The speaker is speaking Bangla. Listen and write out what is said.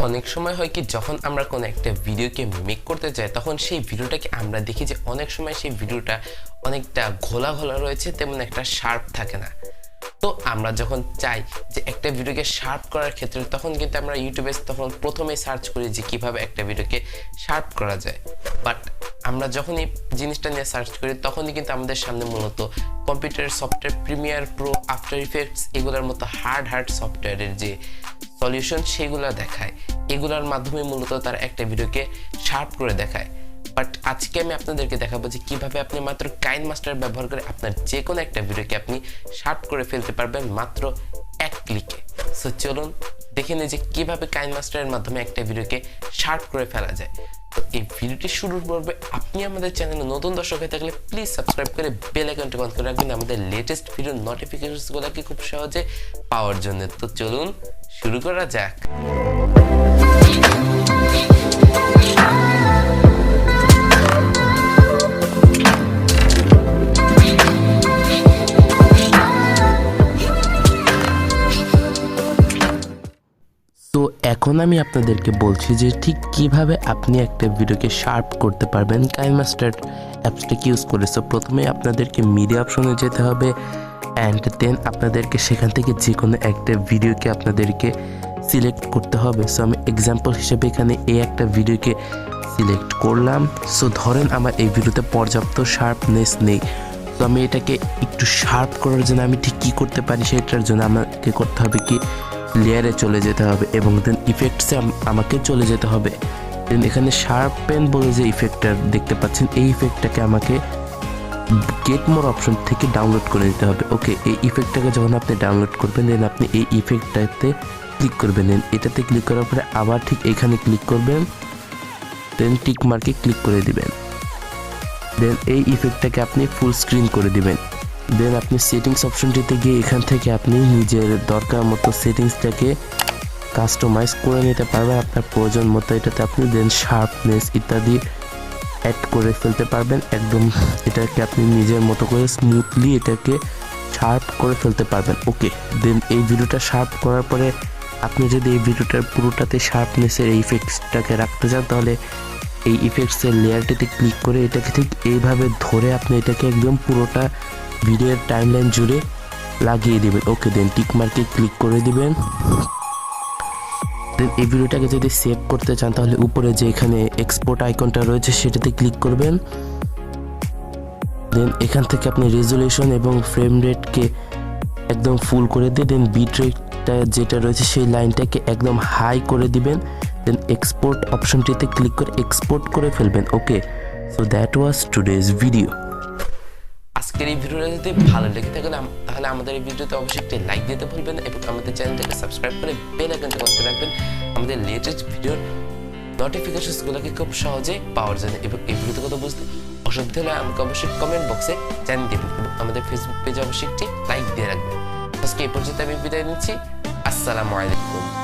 অনেক সময় হয় কি যখন আমরা কোনো একটা ভিডিওকে মেক করতে যাই তখন সেই ভিডিওটাকে আমরা দেখি যে অনেক সময় সেই ভিডিওটা অনেকটা ঘোলা ঘোলা রয়েছে, তেমন একটা শার্প থাকে না। তো আমরা যখন চাই যে একটা ভিডিওকে শার্প করার ক্ষেত্রে তখন কিন্তু আমরা ইউটিউবে তখন প্রথমে সার্চ করি যে কিভাবে একটা ভিডিওকে শার্প করা যায়। বাট আমরা যখন এই জিনিসটা নিয়ে সার্চ করি তখনই কিন্তু আমাদের সামনে মূলত কম্পিউটারের software Premiere Pro, after effects এগুলোর মতো হার্ড সফটওয়্যারের যে সলিউশন সেগুলো দেখায়। এগুলোর মাধ্যমে মূলত তারা একটা ভিডিওকে শার্প করে দেখায়। বাট আজকে আমি আপনাদেরকে দেখাবো যে কিভাবে আপনি মাত্র কাইনমাস্টার ব্যবহার করে আপনার যে কোনো একটা ভিডিওকে আপনি শার্প করে ফেলতে পারবেন মাত্র এক ক্লিকে। সো চলুন দেখে নিই যে কিভাবে কাইনমাস্টারের মাধ্যমে একটা ভিডিওকে শার্প করে ফেলা যায়। তো এই ভিডিওটি শুরুর পূর্বে আপনি আমাদের চ্যানেলে নতুন দর্শক হয়ে থাকলে প্লিজ সাবস্ক্রাইব করে বেল আইকনটি অন করে রাখবেন আমাদের লেটেস্ট ভিডিওর নোটিফিকেশনগুলোকে খুব সহজে পাওয়ার জন্য। তো চলুন শুরু করা যাক। তো এখন আমি আপনাদেরকে বলছি যে ঠিক কিভাবে আপনি একটা ভিডিওকে শার্প করতে পারবেন কাইনমাস্টার অ্যাপসটাকে ইউজ করে। সো প্রথমে আপনাদেরকে মিডিয়া অপশনে যেতে হবে অ্যান্ড দেন আপনাদেরকে সেখান থেকে যে কোনো একটা ভিডিওকে আপনাদেরকে সিলেক্ট করতে হবে। সো আমি এক্সাম্পল হিসেবে এখানে এই একটা ভিডিওকে সিলেক্ট করলাম। সো ধরেন আমার এই ভিডিওতে পর্যাপ্ত শার্পনেস নেই, তো আমি এটাকে একটু শার্প করার জন্য আমি ঠিক কী করতে পারি সেটার জন্য আমাকে করতে হবে কি লেয়ারে চলে যেতে হবে এবং দেন ইফেক্টসে আমাকে চলে যেতে হবে। দেন এখানে শার্পেন বলে যে ইফেক্টটা দেখতে পাচ্ছেন এই ইফেক্টটাকে আমাকে গেট মোর অপশন থেকে ডাউনলোড করে নিতে হবে। ওকে, এই ইফেক্টটাকে যখন আপনি ডাউনলোড করবেন দেন আপনি এই ইফেক্টটাতে ক্লিক করবেন। দেন এটাতে ক্লিক করার পরে আবার ঠিক এখানে ক্লিক করবেন, দেন টিক মার্কে ক্লিক করে দিবেন। দেন এই ইফেক্টটাকে আপনি ফুল স্ক্রিন করে দিবেন। দেন আপনি সেটিংস অপশনটিতে গিয়ে এখান থেকে আপনি নিজের দরকার মতো সেটিংসটাকে কাস্টমাইজ করে নিতে পারবেন আপনার প্রয়োজন মতো। এটাতে আপনি দেন শার্পনেস ইত্যাদি অ্যাড করে ফেলতে পারবেন। একদম এটাকে আপনি নিজের মতো করে স্মুথলি এটাকে শার্প করে ফেলতে পারবেন। ওকে, দেন এই ভিডিওটা শার্প করার পরে আপনি যদি এই ভিডিওটার পুরোটাতে শার্পনেসের এই ইফেক্টসটাকে রাখতে চান তাহলে এই ইফেক্টসের লেয়ারটিতে ক্লিক করে এটাকে ঠিক এইভাবে ধরে আপনি এটাকে একদম পুরোটা ভিডিওর টাইমলাইন জুড়ে লাগিয়ে দিবেন। ওকে, দেন টিক মার্কে ক্লিক করে দিবেন। দেন এই ভিডিওটাকে যদি সেভ করতে চান তাহলে উপরে যে এখানে এক্সপোর্ট আইকনটা রয়েছে সেটাতে ক্লিক করবেন। দেন এখান থেকে আপনি রেজুলেশন এবং ফ্রেম রেটকে একদম ফুল করে দিয়ে দেন বিট রেটটা যেটা রয়েছে সেই লাইনটাকে একদম হাই করে দিবেন। দেন এক্সপোর্ট অপশনটিতে ক্লিক করে এক্সপোর্ট করে ফেলবেন। Okay, so that was today's video. আজকের এই ভিডিওটা যদি ভালো লেগে থাকে তাহলে আমাদের এই ভিডিওতে অবশ্যই একটি লাইক দিতে ভুলবেন এবং আমাদের চ্যানেলটাকে সাবস্ক্রাইব করে বেল আইকনটি অন করে রাখবেন আমাদের লেটেস্ট ভিডিওর নোটিফিকেশনসগুলোকে খুব সহজে পাওয়ার জন্য। এবং এই ভিডিওতে কথা বুঝতে অসুবিধা হলে আমাকে অবশ্যই কমেন্ট বক্সে জানিয়ে দেবেন এবং আমাদের ফেসবুক পেজে অবশ্যই একটি লাইক দিয়ে রাখবেন। আজকে এই পর্যন্ত আমি বিদায় নিচ্ছি। আসসালামু আলাইকুম।